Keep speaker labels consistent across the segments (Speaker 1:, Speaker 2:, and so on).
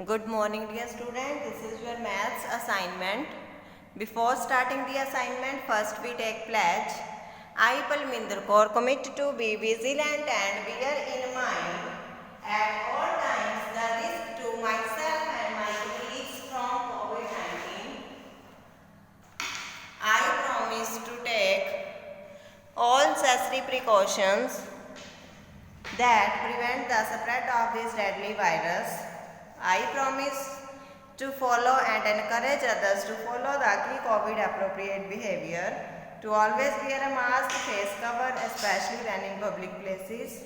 Speaker 1: Good morning, dear student. This is your maths assignment. Before starting the assignment, first we take pledge. I, Palminder Kaur, commit to be vigilant and bear in mind at all times the risk to myself and my colleagues from COVID-19. I promise to take all necessary precautions that prevent the spread of this deadly virus. I promise to follow and encourage others to follow the key COVID appropriate behavior, to always wear a mask, face cover, especially when in public places,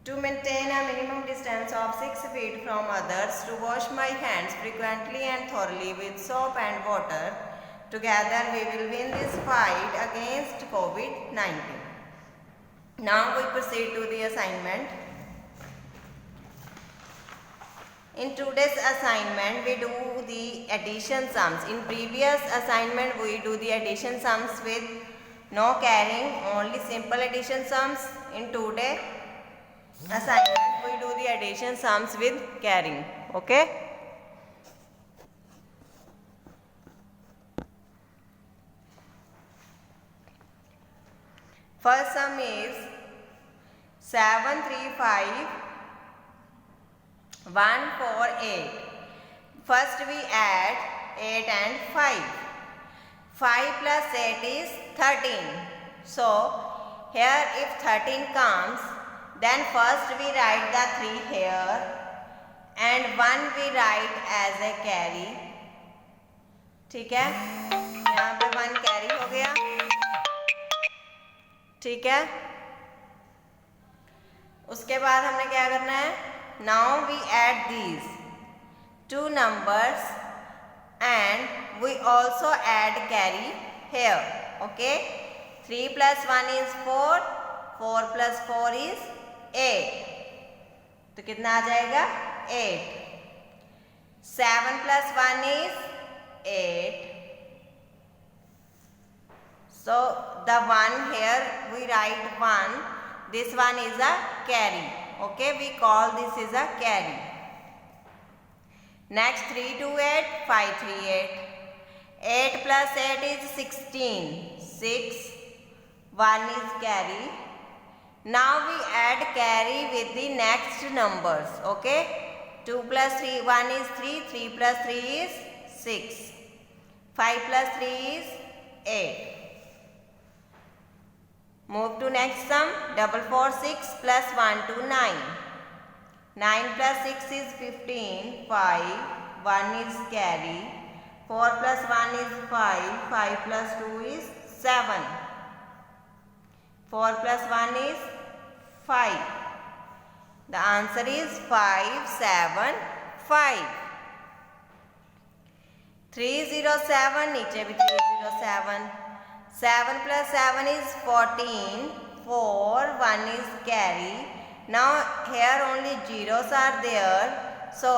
Speaker 1: to maintain a minimum distance of 6 feet from others, to wash my hands frequently and thoroughly with soap and water. Together we will win this fight against COVID-19. Now we proceed to the assignment. In today's assignment, we do the addition sums. In previous assignment, we do the addition sums with no carrying, only simple addition sums. In today's assignment, we do the addition sums with carrying. Okay? First sum is 735,148. First we add 8 and 5. 5 plus 8 is 13. So here if 13 comes, then first we write the 3 here and 1 we write as a carry. ठीक है, यहाँ पे 1 carry हो गया. ठीक है, उसके बाद हमने क्या करना है. Now we add these 2 numbers and we also add carry here. Okay, 3 plus 1 is 4, 4 plus 4 is 8. तो कितना आ जाएगा 8. 7 plus 1 is 8. So the 1 here we write 1. This one is a carry. Okay, we call this is a carry. Next 3 to 8, 5 3 8. 8 plus 8 is 16. 6. 1 is carry. Now we add carry with the next numbers. Okay, 2 plus 3, 1 is 3. 3 plus 3 is 6. 5 plus 3 is 8. Move to next sum. 446 plus 1 to 9. 9 plus 6 is 15. 5. 1 is carry. 4 plus 1 is 5. 5 plus 2 is 7. 4 plus 1 is 5. The answer is 5 7 5. 307 नीचे भी 307. 7 plus 7 is 14. 4. 1 is carry. Now here only zeros are there. So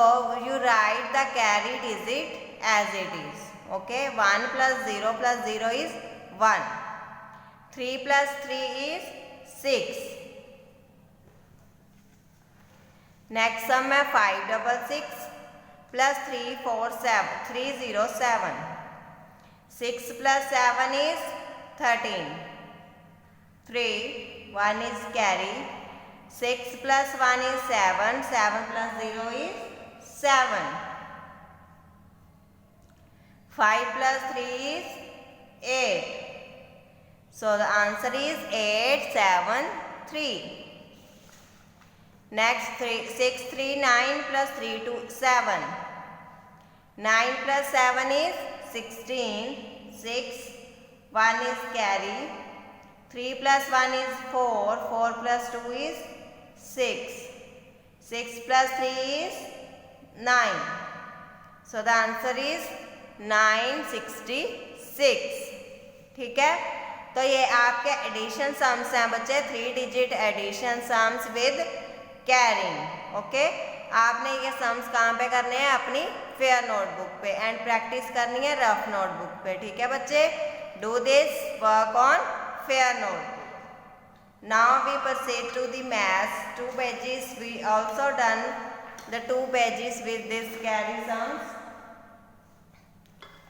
Speaker 1: you write the carry digit as it is. Okay. 1 plus 0 is 1. 3 plus 3 is 6. Next sum है 566 plus 307. 6 plus 7 is 13. 3. 1 is carry. 6 plus 1 is 7. 7 plus 0 is 7. 5 plus 3 is 8. So the answer is 8 7 3. Next 6 3 9 plus 3 to 7. 9 plus 7 is 16. 6. 1 is carry. 3 plus 1 is 4. 4 plus 2 is 6. 6 plus 3 is 9. So the answer is 966. ठीक है, तो ये आपके addition sums हैं बच्चे. 3 digit addition sums with carrying. Okay, आपने ये sums कहाँ पे करने हैं? अपनी फेयर नोटबुक पे, एंड प्रैक्टिस करनी है रफ नोटबुक पे. ठीक है बच्चे, do this work on fair notebook. Now we proceed to the maths. 2 pages we also done the 2 pages with this carry sums.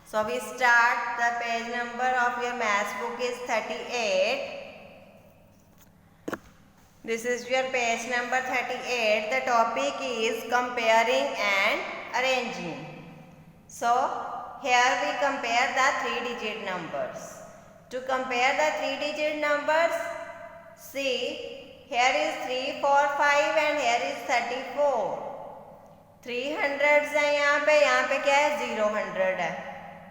Speaker 1: So we start. The page number of your maths book is 38. This is your page number 38. The topic is comparing and arranging. So here we compare the 3-digit numbers. To compare the 3-digit numbers, see, here is 3, 4, 5 and here is 34. 300 है यहाँ पे क्या है 0 है,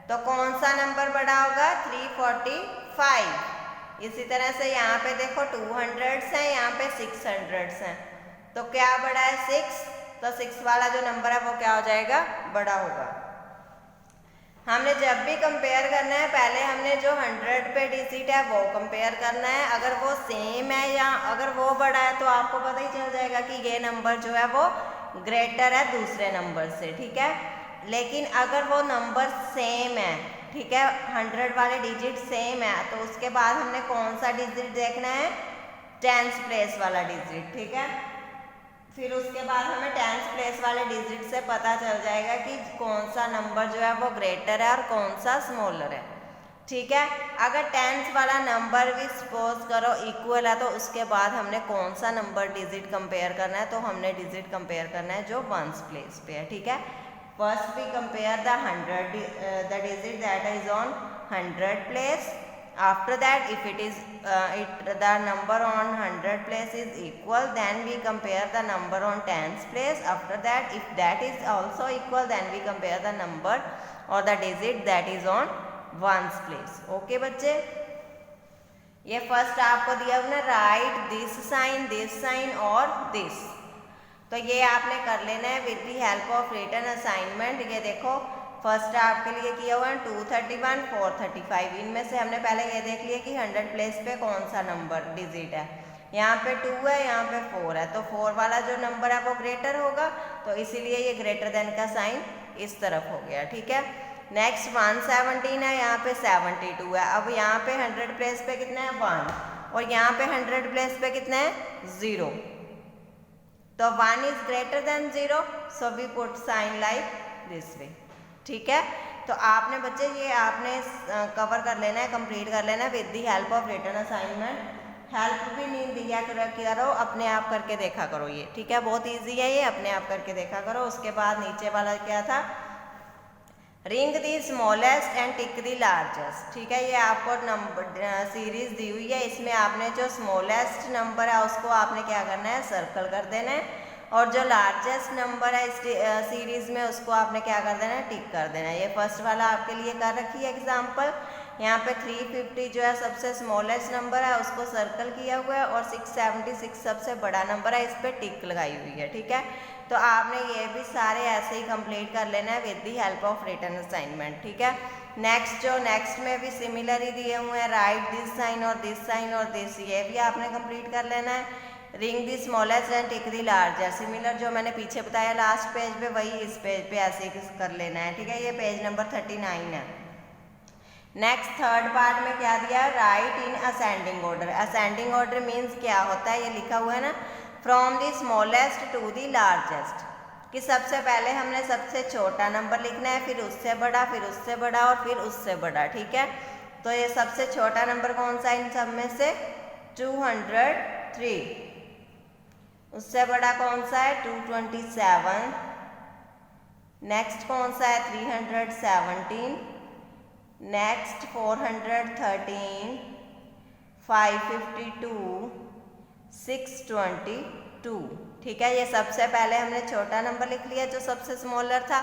Speaker 1: तो कौन सा number बड़ा होगा 345। इसी तरह से यहाँ पे देखो 200 है, यहाँ पे 600 है, तो क्या बड़ा है 6, तो 6 वाला जो नंबर है वो क्या हो जाएगा बड़ा होगा। हमने जब भी कंपेयर करना है पहले हमने जो 100 पे डिजिट है वो कंपेयर करना है, अगर वो सेम है या अगर वो बड़ा है तो आपको पता ही चल जाएगा कि ये नंबर जो है वो ग्रेटर है दूसरे नंबर से, ठीक है। लेकिन अगर वो नंबर सेम है, ठीक है, 100 वाले डिजिट सेम है, तो उसके बाद हमने कौन सा डिजिट देखना है 10th प्लेस वाला डिजिट, ठीक है। फिर उसके बाद हमें 10th प्लेस वाले डिजिट से पता चल जाएगा कि कौन सा नंबर जो है वो ग्रेटर है और कौन सा स्मॉलर है, ठीक है। अगर 10th वाला नंबर भी सपोज करो इक्वल है, तो उसके बाद हमने कौन सा नंबर डिजिट कंपेयर करना है, तो हमने डिजिट कंपेयर करना है जो 1st प्लेस पे है, ठीक है। First we compare the digit that is on 100 place. After that, if it is the number on 100 place is equal, then we compare the number on 10th place. After that, if that is also equal, then we compare the number or the digit that is on 1st place. Okay बच्चे, ये first आपको दिया हुआ ना write this sign और this, तो ये आपने कर लेना है with the help of written assignment. ये देखो फर्स्ट आपके लिए किया हुआ है 231, 435। इनमें से हमने पहले ये देख लिया कि 100 प्लेस पे कौन सा नंबर डिजिट है, यहाँ पे 2 है, यहाँ पे 4 है, तो 4 वाला जो नंबर है वो ग्रेटर होगा, तो इसीलिए ये ग्रेटर देन का साइन इस तरफ हो गया, ठीक है। नेक्स्ट 117 है, यहाँ पे 72 है। अब यहाँ पे 100 प्लेस पे कितना है 1 और यहाँ पे 100 प्लेस पे कितना है 0, तो 1 is greater than 0, so we put sign like this way, ठीक है। तो आपने बच्चे ये आपने कवर कर लेना है, कंप्लीट कर लेना है with the help of written assignment. Help भी नहीं दिया करो, अपने आप करके देखा करो ये, ठीक है। बहुत इजी है ये, अपने आप करके देखा करो। उसके बाद नीचे वाला क्या था, ring the smallest and tick the largest, ठीक है। ये आपको नंबर सीरीज दी हुई है, इसमें आपने जो स्मॉलेस्ट नंबर है उसको आपने क्या करना है सर्कल कर देना है, और जो लार्जेस्ट नंबर है इस सीरीज में उसको आपने क्या कर देना है टिक कर देना है। ये फर्स्ट वाला आपके लिए कर रखी है एग्जांपल। यहाँ पे 350 जो है सबसे स्मॉलेस्ट नंबर है उसको सर्कल किया हुआ है, और 676 सबसे बड़ा नंबर है, इस पर टिक लगाई हुई है, ठीक है। तो आपने ये भी सारे ऐसे ही कंप्लीट कर लेना है with the help of written assignment, ठीक है। नेक्स्ट में भी सिमिलर ही दिए हुए हैं, राइट दिस साइन और दिस साइन और दिस, ये भी आपने कंप्लीट कर लेना है। Ring the smallest and tick the larger, similar जो मैंने पीछे बताया लास्ट पेज पे वही इस पेज पे ऐसे ही कर लेना है, ठीक है। ये पेज नंबर 39 है। नेक्स्ट थर्ड पार्ट में क्या दिया, write in ascending order. Ascending order means क्या होता है, ये लिखा हुआ है ना, from the smallest to the largest, कि सबसे पहले हमने सबसे छोटा नंबर लिखना है, फिर उससे बड़ा, फिर उससे बड़ा और फिर उससे बड़ा, ठीक है। तो ये सबसे छोटा नंबर कौन सा इन सब में से 203, उससे बड़ा कौन सा है 227, नेक्स्ट कौन सा है 317, नेक्स्ट 413, 552, 622, ठीक है। ये सबसे पहले हमने छोटा नंबर लिख लिया जो सबसे स्मॉलर था,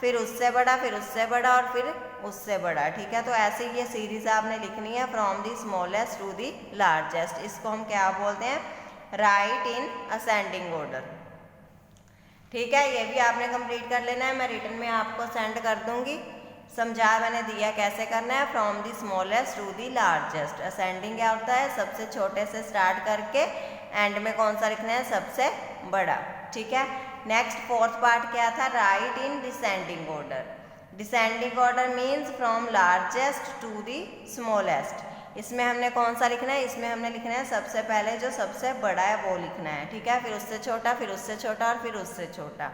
Speaker 1: फिर उससे बड़ा, फिर उससे बड़ा और फिर उससे बड़ा, ठीक है। तो ऐसे ही ये सीरीज आपने लिखनी है from the smallest to the largest. इसको हम क्या बोलते हैं, राइट इन असेंडिंग ऑर्डर, ठीक है। ये भी आपने कंप्लीट कर लेना है, मैं रिटन में आपको सेंड कर दूंगी। समझा मैंने दिया कैसे करना है, from the smallest to the largest. Ascending क्या होता है, सबसे छोटे से स्टार्ट करके एंड में कौन सा लिखना है, सबसे बड़ा, ठीक है। नेक्स्ट फोर्थ पार्ट क्या था, write in descending order. Descending order means from largest to the smallest. इसमें हमने कौन सा लिखना है, इसमें हमने लिखना है सबसे पहले जो सबसे बड़ा है वो लिखना है, ठीक है। फिर उससे छोटा, फिर उससे छोटा और फिर उससे छोटा।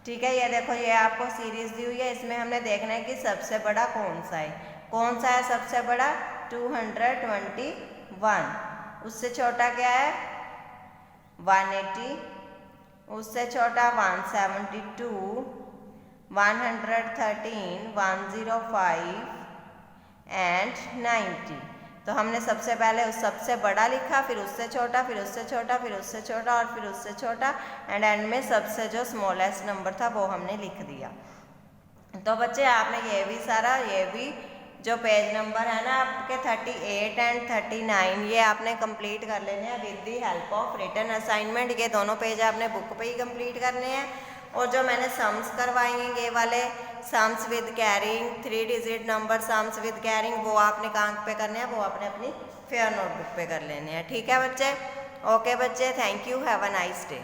Speaker 1: ठीक है। ये देखो, ये आपको सीरीज दी हुई है, इसमें हमने देखना है कि सबसे बड़ा कौन सा है। कौन सा है सबसे बड़ा? 221। उससे छोटा क्या है? 180। उससे छोटा 172, 113, 105 एंड 90। तो हमने सबसे पहले उस सबसे बड़ा लिखा, फिर उससे छोटा, फिर उससे छोटा, फिर उससे छोटा और फिर उससे छोटा, एंड में सबसे जो स्मॉलेस्ट नंबर था वो हमने लिख दिया। तो बच्चे आपने ये भी सारा, ये भी जो पेज नंबर है ना आपके 38 एंड 39, ये आपने कंप्लीट कर लेने हैं with the help of written assignment. ये दोनों पेज आपने बुक पे ही कंप्लीट करने हैं। और जो मैंने सम्स करवाए हैं, ये वाले sums with carrying, 3 digit number sums with carrying, वो आपने कहाँ पे करने हैं? वो आपने अपनी फेयर नोटबुक पे कर लेने हैं। ठीक है बच्चे? ओके बच्चे, thank you, have a nice day.